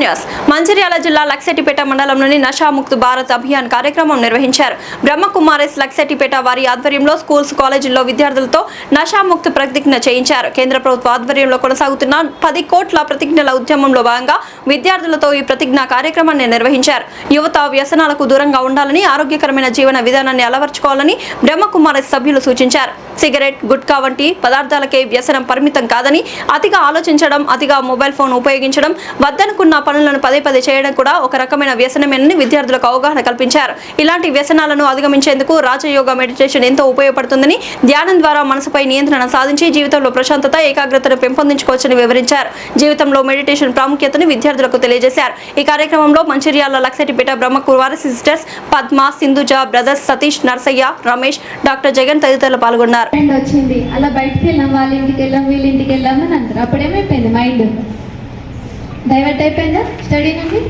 News Mancherial జిల్లా లక్సెట్టిపేట మండలంలోని నషాముక్త్ భారత్ అభియాన్ కార్యక్రమం నిర్వహించారు. బ్రహ్మకుమారిస్ లక్సెట్టిపేట వారి ఆధ్వర్యంలో స్కూల్స్ కాలేజీల్లో విద్యార్థులతో నషాముక్త్ ప్రతిజ్ఞ చేయించారు. కేంద్ర ప్రభుత్వ ఆధ్వర్యంలో కొనసాగుతున్న 10 కోట్ల ప్రతిజ్ఞల ఉద్యమంలో భాగంగా విద్యార్థులతో ఈ ప్రతిజ్ఞ కార్యక్రమాన్ని నిర్వహించారు. యువత వ్యసనాలకు దూరంగా ఉండాలని, ఆరోగ్యకరమైన జీవన విధానాన్ని అలవర్చుకోవాలని బ్రహ్మకుమారిస్ సభ్యులు సూచించారు. సిగరెట్, గుట్కా వంటి పదార్థాలకే వ్యసనం పరిమితం కాదని, అతిగా ఆలోచించడం, అతిగా మొబైల్ ఫోన్ ఉపయోగించడం, వద్దనుకున్న పనులను పదే పదే చేయడం కూడా ఒక రకమైన వ్యసనమేనని విద్యార్థులకు అవగాహన కల్పించారు. ఇలాంటి వ్యసనాలను అధిగమించేందుకు రాజయోగ మెడిటేషన్ ఎంతో ఉపయోగపడుతుందని, ధ్యానం ద్వారా మనసుపై నియంత్రణ సాధించి జీవితంలో ప్రశాంతత, ఏకాగ్రతను పెంపొందించుకోవచ్చని వివరించారు. జీవితంలో మెడిటేషన్ ప్రాముఖ్యతను విద్యార్థులకు తెలియజేశారు. ఈ కార్యక్రమంలో Mancherial Luxettipet Brahmakumari sisters Padma, Sindhuja brothers, Satish, Narsaiah, Ramesh, doctor Jagan తదితరులు పాల్గొన్నారు. వచ్చింది అలా బయటికి వెళ్ళాం, వాళ్ళ ఇంటికి వెళ్ళాం, వీళ్ళ ఇంటికి వెళ్ళాం అని అంటారు. అప్పుడేమైపోయింది, మైండ్ డైవర్ట్ అయిపోయిందా స్టడీ నుండి.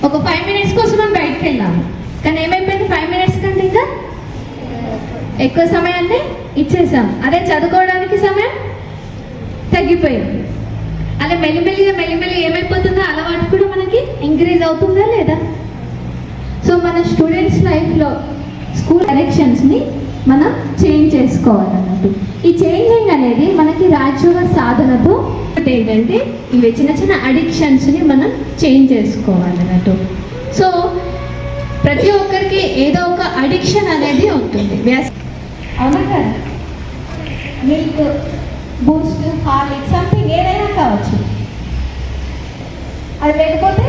ఒక 5 minutes కోసం మనం బయటకు వెళ్ళాము, కానీ ఏమైపోయింది, 5 minutes కంటే ఇంకా ఎక్కువ సమయాన్ని ఇచ్చేసాం. అదే చదువుకోవడానికి సమయం తగ్గిపోయింది. అలా మెల్లిమెల్లి ఏమైపోతుందో అలవాటు కూడా మనకి ఇంక్రీజ్ అవుతుందా లేదా. సో మన స్టూడెంట్స్ లైఫ్లో స్కూల్ డైరెక్షన్స్ని మనం చేంజ్ చేసుకోవాలన్నట్టు. ఈ చేంజింగ్ అనేది మనకి రాజయోగ సాధనతో ఏంటంటే ఇవి చిన్న అడిక్షన్స్ని మనం చేంజ్ చేసుకోవాలన్నట్టు. సో ప్రతి ఒక్కరికి ఏదో ఒక అడిక్షన్ అనేది ఉంటుంది. అవునా కదా, మిల్క్, బూస్ట్, హార్లిక్స్, సంథింగ్ ఏదైనా కావచ్చు. అది లేకపోతే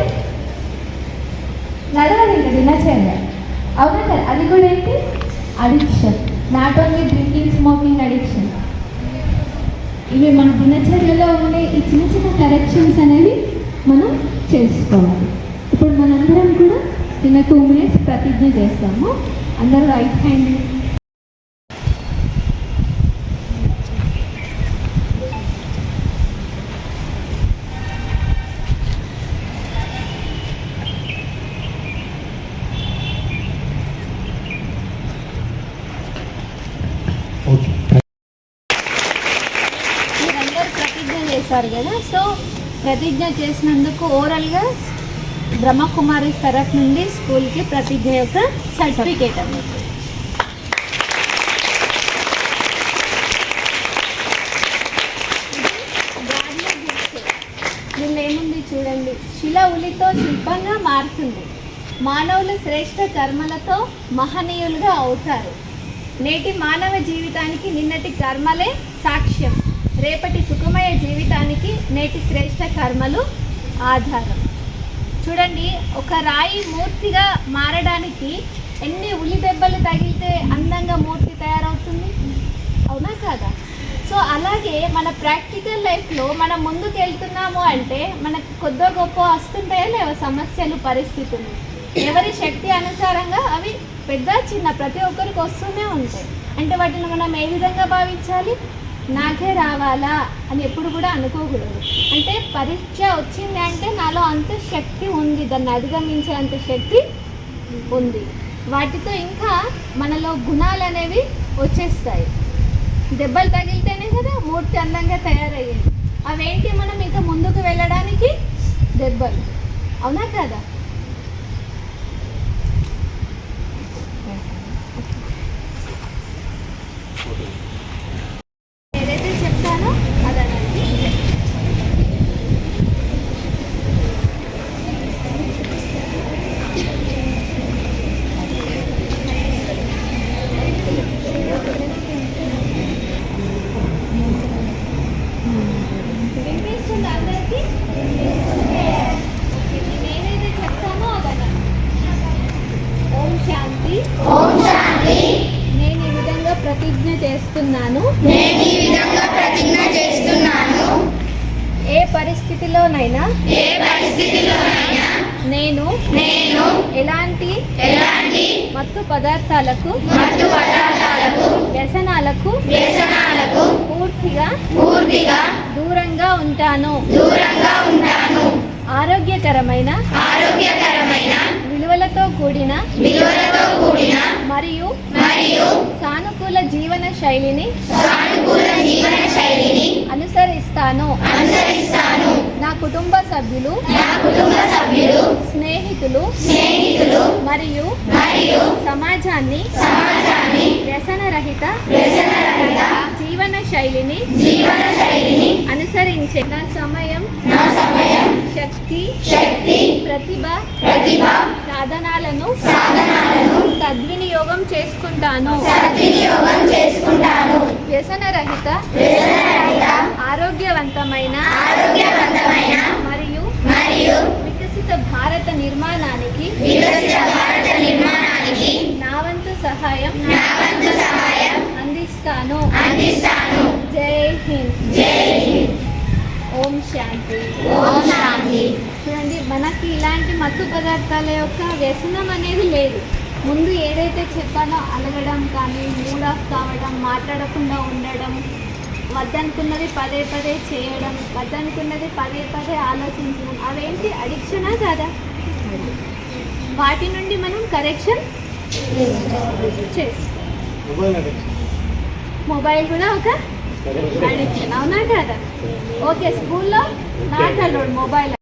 నడవదు, ఇంకా దినచర్య. అవునా కదా, అది కూడా ఏంటి, addiction. Not only drinking, smoking addiction. ఇవి మన దినచర్యలో ఉండే ఈ చిన్న కరెక్షన్స్ అనేవి మనం చేసుకోవాలి. ఇప్పుడు మనందరం కూడా చిన్న 2 minutes ప్రతిజ్ఞ చేస్తాము. అందరూ రైట్ హ్యాండ్ మీరందరూ ప్రతిజ్ఞ చేశారు కదా. సో ప్రతిజ్ఞ చేసినందుకు ఓరల్గా బ్రహ్మకుమారి తరఫు నుండి స్కూల్కి ప్రతిజ్ఞ యొక్క సర్టిఫికేట్ అన్నది. దీనిలో ఏముంది చూడండి, శిల ఉలితో శిల్పంగా మారుతుంది, మానవులు శ్రేష్ఠ కర్మలతో మహనీయులుగా అవుతారు. నేటి మానవ జీవితానికి నిన్నటి కర్మలే సాక్ష్యం, రేపటి సుఖమయ జీవితానికి నేటి శ్రేష్ఠ కర్మలు ఆధారం. చూడండి, ఒక రాయి మూర్తిగా మారడానికి ఎన్ని ఉలి దెబ్బలు తగిలితే అందంగా మూర్తి తయారవుతుంది, అవునా కాదా. సో అలాగే మన ప్రాక్టికల్ లైఫ్లో మనం ముందుకు వెళ్తున్నాము అంటే మనకు కొద్దో గొప్ప వస్తుంటాయో లేవో సమస్యలు, పరిస్థితులు. ఎవరి శక్తి అనుసారంగా అవి పెద్ద చిన్న ప్రతి ఒక్కరికి వస్తూనే ఉంటాయి. అంటే వాటిని మనం ఏ విధంగా భావించాలి, నాకే రావాలా అని ఎప్పుడు కూడా అనుకోకూడదు. అంటే పరీక్ష వచ్చింది అంటే నాలో అంత శక్తి ఉంది, దాన్ని అధిగమించేంత శక్తి ఉంది. వాటితో ఇంకా మనలో గుణాలు అనేవి వచ్చేస్తాయి. దెబ్బలు తగిలితేనే కదా మూర్తి అందంగా తయారయ్యేది. అవేంటి, మనం ఇంకా ముందుకు వెళ్ళడానికి దెబ్బలు, అవునా కదా. ఏదైతే చెప్తానో అదనండి. వినిపిస్తుంది అందరికీ? నేనైతే చెప్తానో అదనండి. ఓం శాంతి. ఓం శాంతి. నేను ఈ విధంగా ప్రతిజ్ఞ చేస్తున్నాను. ఏ పరిస్థితిలోనైనా నేను ఎలాంటి మత్తు పదార్థాలకు వ్యసనాలకు పూర్తిగా దూరంగా ఉంటాను. ఆరోగ్యకరమైన విలువలతో కూడిన మరియు సానుకూల జీవన శైలిని అనుసరిస్తాను. నా కుటుంబ సభ్యులు స్నేహితులు మరియు సమాజాన్ని వ్యసనరహిత జీవన శైలిని అనుసరించే నా సమయం శక్తి ప్రతిభ సాధనాలను సద్వినియోగం చేసుకుంటాను. వ్యసనరహిత ఆరోగ్యవంతమైన మరియు వికసిత భారత నిర్మాణానికి నా వంతు సహాయం అందిస్తాను. జై హింద్. ఓం శాంతి. చూడండి, మనకి ఇలాంటి మత్తు పదార్థాల యొక్క వ్యసనం అనేది లేదు. ముందు ఏదైతే చెప్పానో అలగడం కానీ, మూడ్ ఆఫ్ కావడం, మాట్లాడకుండా ఉండడం, వద్దనుకున్నది పదే పదే చేయడం, వద్దనుకున్నది పదే పదే ఆలోచించడం, అవేంటి అడిక్షనా కాదా? వాటి నుండి మనం కరెక్షన్ చేసుకోవాలి. మొబైల్ కూడా ఒక అడిక్షన్, అవునా కదా? ఓకే, స్కూల్లో not allowed mobile.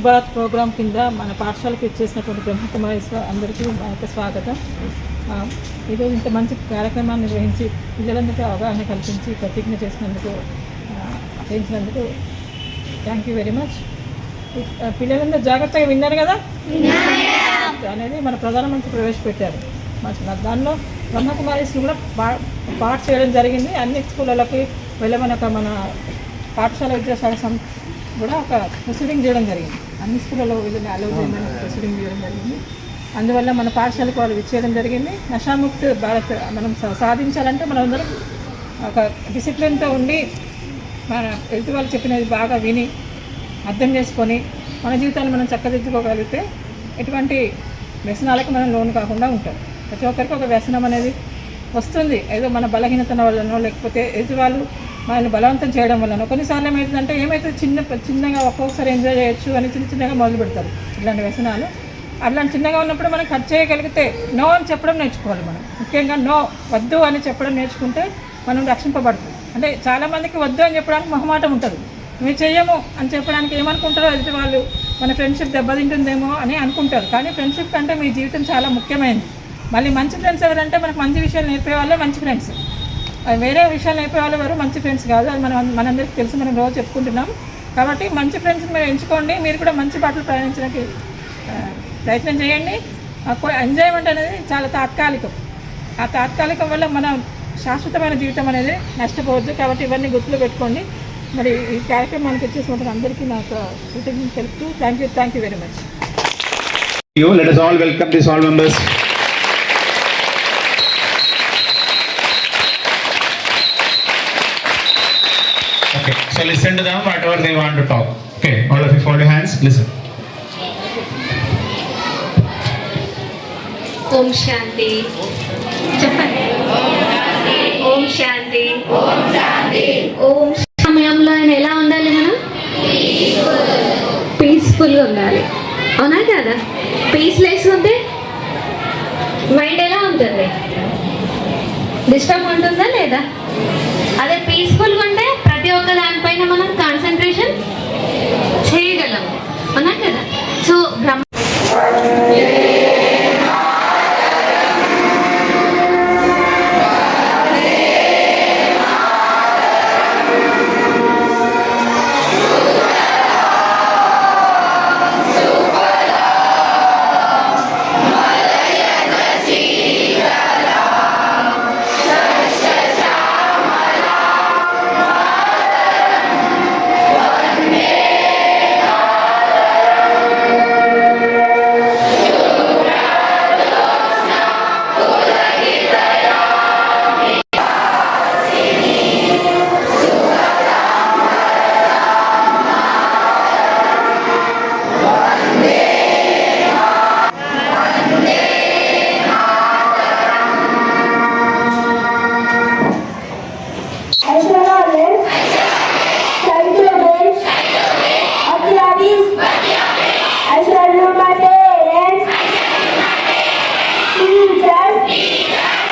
Bharat programme కింద మన పాఠశాలకు ఇచ్చేసినటువంటి బ్రహ్మకుమారీస్ అందరికీ మా యొక్క స్వాగతం. ఈరోజు ఇంత మంచి కార్యక్రమాన్ని నిర్వహించి పిల్లలందరికీ అవగాహన కల్పించి ప్రతిజ్ఞ చేసినందుకు థ్యాంక్ యూ వెరీ మచ్. పిల్లలందరూ జాగ్రత్తగా విన్నారు కదా అనేది మన ప్రధానమంత్రి ప్రవేశపెట్టారు. దానిలో బ్రహ్మకుమారీస్ని కూడా పార్ట్ చేయడం జరిగింది. అన్ని స్కూళ్ళకి వెళ్ళమని మన పాఠశాల విద్యాశాఖ కూడా ఒక ప్రొసీడింగ్ చేయడం జరిగింది. అన్ని స్కూళ్ళలో వీళ్ళని అలౌ చేయమని ప్రొసీడింగ్ చేయడం జరిగింది. అందువల్ల మన పాఠశాలకు వాళ్ళు ఇచ్చేయడం జరిగింది. నషాముక్త్ భారత్ మనం సాధించాలంటే మనం అందరం ఒక డిసిప్లిన్తో ఉండి మన ఎదుటి వాళ్ళు చెప్పినది బాగా విని అర్థం చేసుకొని మన జీవితాన్ని మనం చక్కదిద్దుకోగలిగితే ఎటువంటి వ్యసనాలకు మనం లోను కాకుండా ఉంటాం. ప్రతి ఒక్కరికి ఒక వ్యసనం అనేది వస్తుంది. ఏదో మన బలహీనత వల్లనో లేకపోతే ఎదుటి వాళ్ళు మనల్ని బలవంతం చేయడం వలన. కొన్నిసార్లు ఏమవుతుందంటే చిన్నగా ఒక్కొక్కసారి ఎంజాయ్ చేయొచ్చు అని చిన్నగా మొదలు పెడతారు ఇలాంటి వ్యసనాలు. అట్లాంటి చిన్నగా ఉన్నప్పుడు మనం కట్ చేయగలిగితే నో అని చెప్పడం నేర్చుకోవాలి. మనం ముఖ్యంగా నో, వద్దు అని చెప్పడం నేర్చుకుంటే మనం రక్షింపబడుతుంది. అంటే చాలామందికి వద్దు అని చెప్పడానికి మొహమాటం ఉంటుంది. మేము చెయ్యము అని చెప్పడానికి ఏమనుకుంటారో ఎదుటి వాళ్ళు మన ఫ్రెండ్షిప్ దెబ్బతింటుందేమో అని అనుకుంటారు. కానీ ఫ్రెండ్షిప్ కంటే మీ జీవితం చాలా ముఖ్యమైనది. మళ్ళీ మంచి ఫ్రెండ్స్ ఎవరంటే మనకు మంచి విషయాలు నేర్పే వాళ్ళే మంచి ఫ్రెండ్స్. వేరే విషయాలు నేర్పే వాళ్ళు ఎవరు మంచి ఫ్రెండ్స్ కాదు. అది మనందరికీ తెలుసు, మనం రోజు చెప్పుకుంటున్నాం. కాబట్టి మంచి ఫ్రెండ్స్ని మీరు ఎంచుకోండి. మీరు కూడా మంచి బాటలు ప్రయాణించడానికి ప్రయత్నం చేయండి. ఎంజాయ్మెంట్ అనేది చాలా తాత్కాలికం. ఆ తాత్కాలికం వల్ల మన శాశ్వతమైన జీవితం అనేది నష్టపోవద్దు. కాబట్టి ఇవన్నీ గుర్తులో పెట్టుకోండి. మరి ఈ కార్యక్రమానికి వచ్చేసినటువంటి అందరికీ నాకు కృతజ్ఞతలు తెలుపుతూ thank you very much. Let us all welcome these all members. Okay, so listen to them whatever they want to talk. Okay, all of you fold your hands, listen. ఓం శాంతి. చెప్పండి. ఓం శాంతి. ఓం సమయంలో ఆయన ఎలా ఉండాలి? మనం పీస్ఫుల్గా ఉండాలి, అవునా కదా? పీస్లెస్ ఉంటే మైండ్ ఎలా ఉంటుంది? డిస్టర్బ్ ఉంటుందా లేదా? అదే పీస్ఫుల్గా ఉంటే ప్రతి ఒక్క దానిపైన మనం కాన్సన్ట్రేషన్ చేయగలం, అవునా కదా? So teachers,